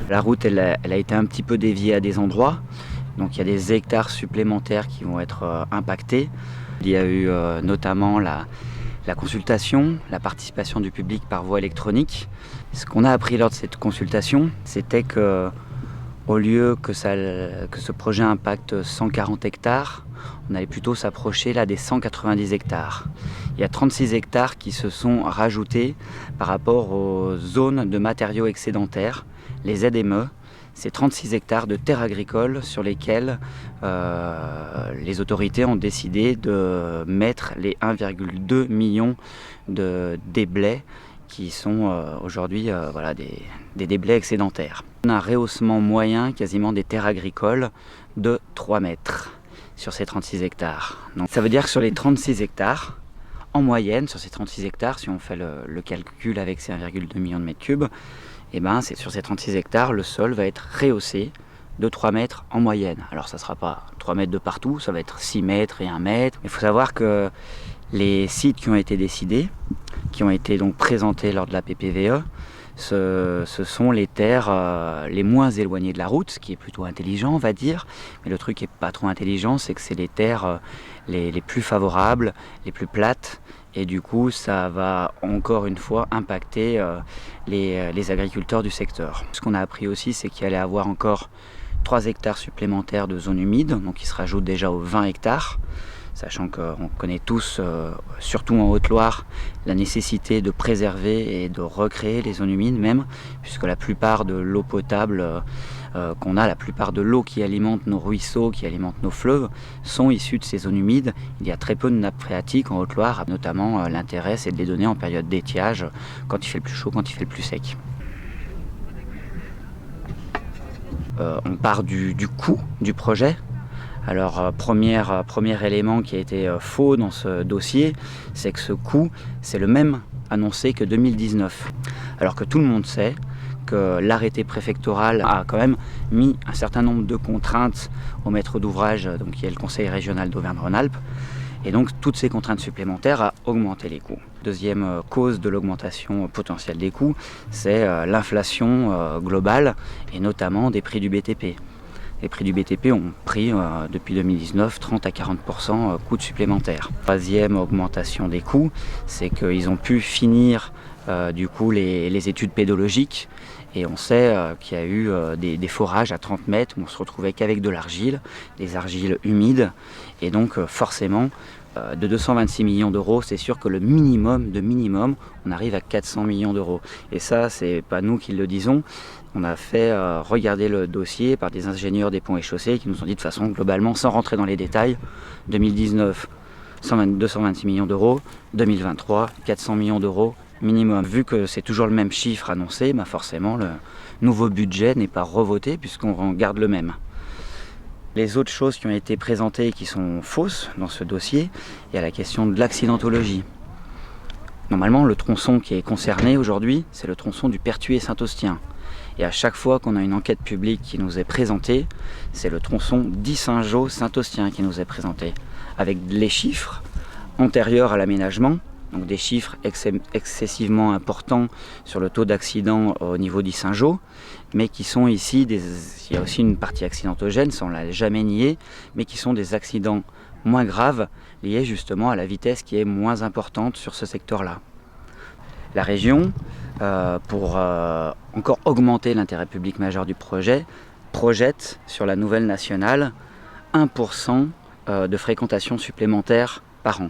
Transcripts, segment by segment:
La route, elle a été un petit peu déviée à des endroits, donc il y a des hectares supplémentaires qui vont être impactés. Il y a eu notamment la consultation, la participation du public par voie électronique. Ce qu'on a appris lors de cette consultation, c'était que au lieu que ce projet impacte 140 hectares, on allait plutôt s'approcher là des 190 hectares. Il y a 36 hectares qui se sont rajoutés par rapport aux zones de matériaux excédentaires, les ZME. C'est 36 hectares de terres agricoles sur lesquelles les autorités ont décidé de mettre les 1,2 million de déblais qui sont aujourd'hui des déblais excédentaires. On a un rehaussement moyen quasiment des terres agricoles de 3 mètres sur ces 36 hectares. Donc, ça veut dire que sur les 36 hectares, en moyenne, sur ces 36 hectares, si on fait le calcul avec ces 1,2 million de mètres cubes, et c'est sur ces 36 hectares, le sol va être rehaussé de 3 mètres en moyenne. Alors ça ne sera pas 3 mètres de partout, ça va être 6 mètres et 1 mètre. Il faut savoir que les sites qui ont été décidés, qui ont été donc présentés lors de la PPVE, ce sont les terres les moins éloignées de la route, ce qui est plutôt intelligent, on va dire. Mais le truc qui n'est pas trop intelligent, c'est que c'est les terres les plus favorables, les plus plates. Et du coup, ça va encore une fois impacter les agriculteurs du secteur. Ce qu'on a appris aussi, c'est qu'il allait avoir encore 3 hectares supplémentaires de zones humides, donc qui se rajoutent déjà aux 20 hectares. Sachant qu'on connaît tous, surtout en Haute-Loire, la nécessité de préserver et de recréer les zones humides même, puisque la plupart de l'eau potable qu'on a, la plupart de l'eau qui alimente nos ruisseaux, qui alimente nos fleuves, sont issues de ces zones humides. Il y a très peu de nappes phréatiques en Haute-Loire, notamment l'intérêt c'est de les donner en période d'étiage, quand il fait le plus chaud, quand il fait le plus sec. On part du coût du projet. Alors, premier élément qui a été faux dans ce dossier, c'est que ce coût, c'est le même annoncé que 2019. Alors que tout le monde sait que l'arrêté préfectoral a quand même mis un certain nombre de contraintes au maître d'ouvrage, donc qui est le Conseil régional d'Auvergne-Rhône-Alpes. Et donc, toutes ces contraintes supplémentaires ont augmenté les coûts. Deuxième cause de l'augmentation potentielle des coûts, c'est l'inflation globale et notamment des prix du BTP. Les prix du BTP ont pris depuis 2019 30 à 40% coûts supplémentaires. Troisième augmentation des coûts, c'est qu'ils ont pu finir du coup les études pédologiques et on sait qu'il y a eu des forages à 30 mètres où on se retrouvait qu'avec de l'argile, des argiles humides et donc forcément de 226 millions d'euros, c'est sûr que le minimum de minimum, on arrive à 400 millions d'euros. Et ça, c'est pas nous qui le disons. On a fait regarder le dossier par des ingénieurs des ponts et chaussées qui nous ont dit de façon globalement, sans rentrer dans les détails, 2019, 226 millions d'euros, 2023, 400 millions d'euros minimum. Vu que c'est toujours le même chiffre annoncé, forcément le nouveau budget n'est pas revoté puisqu'on garde le même. Les autres choses qui ont été présentées et qui sont fausses dans ce dossier, il y a la question de l'accidentologie. Normalement, le tronçon qui est concerné aujourd'hui, c'est le tronçon du Pertuis-Saint-Austien. Et à chaque fois qu'on a une enquête publique qui nous est présentée, c'est le tronçon d'Issingeaux-Saint-Austien qui nous est présenté, avec les chiffres antérieurs à l'aménagement, donc des chiffres excessivement importants sur le taux d'accident au niveau d'Issingeaux, mais qui sont ici, il y a aussi une partie accidentogène, ça on ne l'a jamais nié, mais qui sont des accidents moins graves, liés justement à la vitesse qui est moins importante sur ce secteur-là. La région, pour encore augmenter l'intérêt public majeur du projet, projette sur la nouvelle nationale 1% de fréquentation supplémentaire par an.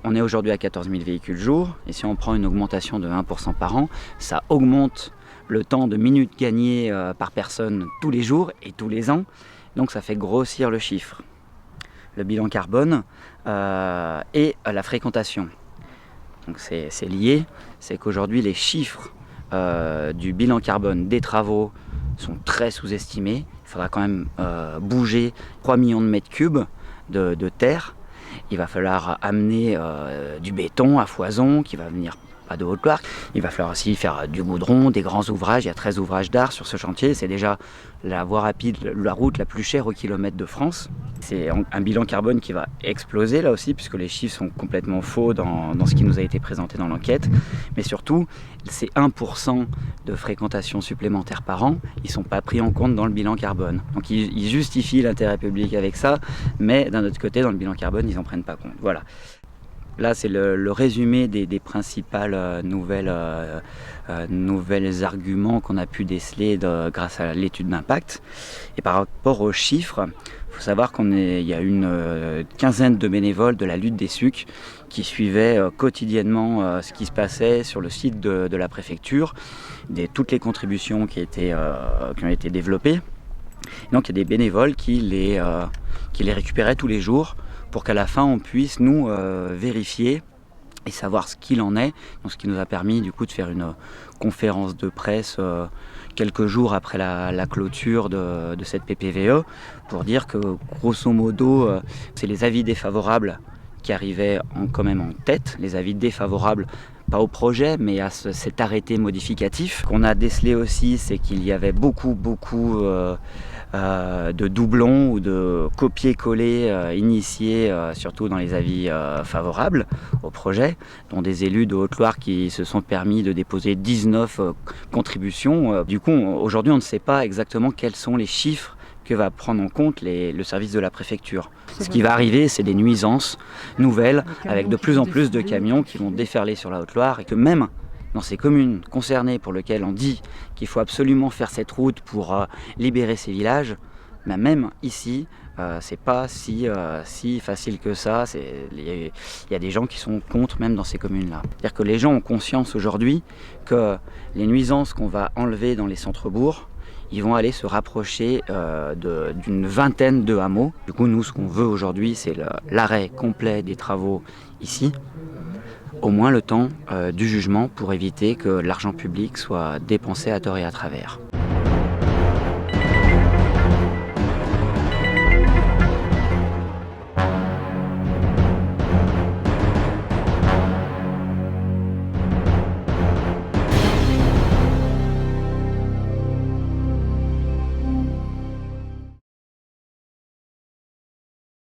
On est aujourd'hui à 14 000 véhicules jour, et si on prend une augmentation de 1% par an, ça augmente le temps de minutes gagnées par personne tous les jours et tous les ans, donc ça fait grossir le chiffre. Le bilan carbone et la fréquentation. Donc c'est lié, c'est qu'aujourd'hui les chiffres du bilan carbone des travaux sont très sous-estimés. Il faudra quand même bouger 3 millions de mètres cubes de terre. Il va falloir amener du béton à foison qui va venir de Haute-Loire. Il va falloir aussi faire du goudron, des grands ouvrages. Il y a 13 ouvrages d'art sur ce chantier. C'est déjà la voie rapide, la route la plus chère au kilomètre de France. C'est un bilan carbone qui va exploser là aussi, puisque les chiffres sont complètement faux dans ce qui nous a été présenté dans l'enquête. Mais surtout, ces 1% de fréquentation supplémentaire par an, ils ne sont pas pris en compte dans le bilan carbone. Donc ils justifient l'intérêt public avec ça, mais d'un autre côté, dans le bilan carbone, ils n'en prennent pas compte. Voilà. Là, c'est le résumé des principales nouvelles arguments qu'on a pu déceler grâce à l'étude d'impact. Et par rapport aux chiffres, il faut savoir qu'il y a une quinzaine de bénévoles de la lutte des SUC qui suivaient quotidiennement ce qui se passait sur le site de la préfecture, toutes les contributions qui ont été développées. Et donc il y a des bénévoles qui les récupéraient tous les jours, pour qu'à la fin on puisse nous vérifier et savoir ce qu'il en est. Donc, ce qui nous a permis du coup de faire une conférence de presse quelques jours après la clôture de cette PPVE, pour dire que grosso modo c'est les avis défavorables qui arrivaient quand même en tête, les avis défavorables pas au projet, mais à cet arrêté modificatif. Ce qu'on a décelé aussi, c'est qu'il y avait beaucoup de doublons ou de copier-coller initiés, surtout dans les avis favorables au projet, dont des élus de Haute-Loire qui se sont permis de déposer 19 contributions. Du coup, aujourd'hui, on ne sait pas exactement quels sont les chiffres que va prendre en compte le service de la préfecture. Ce qui va arriver, c'est des nuisances nouvelles, avec de plus en plus de camions qui vont déferler sur la Haute-Loire, et que même dans ces communes concernées pour lesquelles on dit qu'il faut absolument faire cette route pour libérer ces villages, mais même ici, c'est pas si facile que ça. Il y a des gens qui sont contre même dans ces communes-là. C'est-à-dire que les gens ont conscience aujourd'hui que les nuisances qu'on va enlever dans les centres-bourgs, ils vont aller se rapprocher d'une vingtaine de hameaux. Du coup, nous, ce qu'on veut aujourd'hui, c'est l'arrêt complet des travaux ici, au moins le temps du jugement, pour éviter que l'argent public soit dépensé à tort et à travers.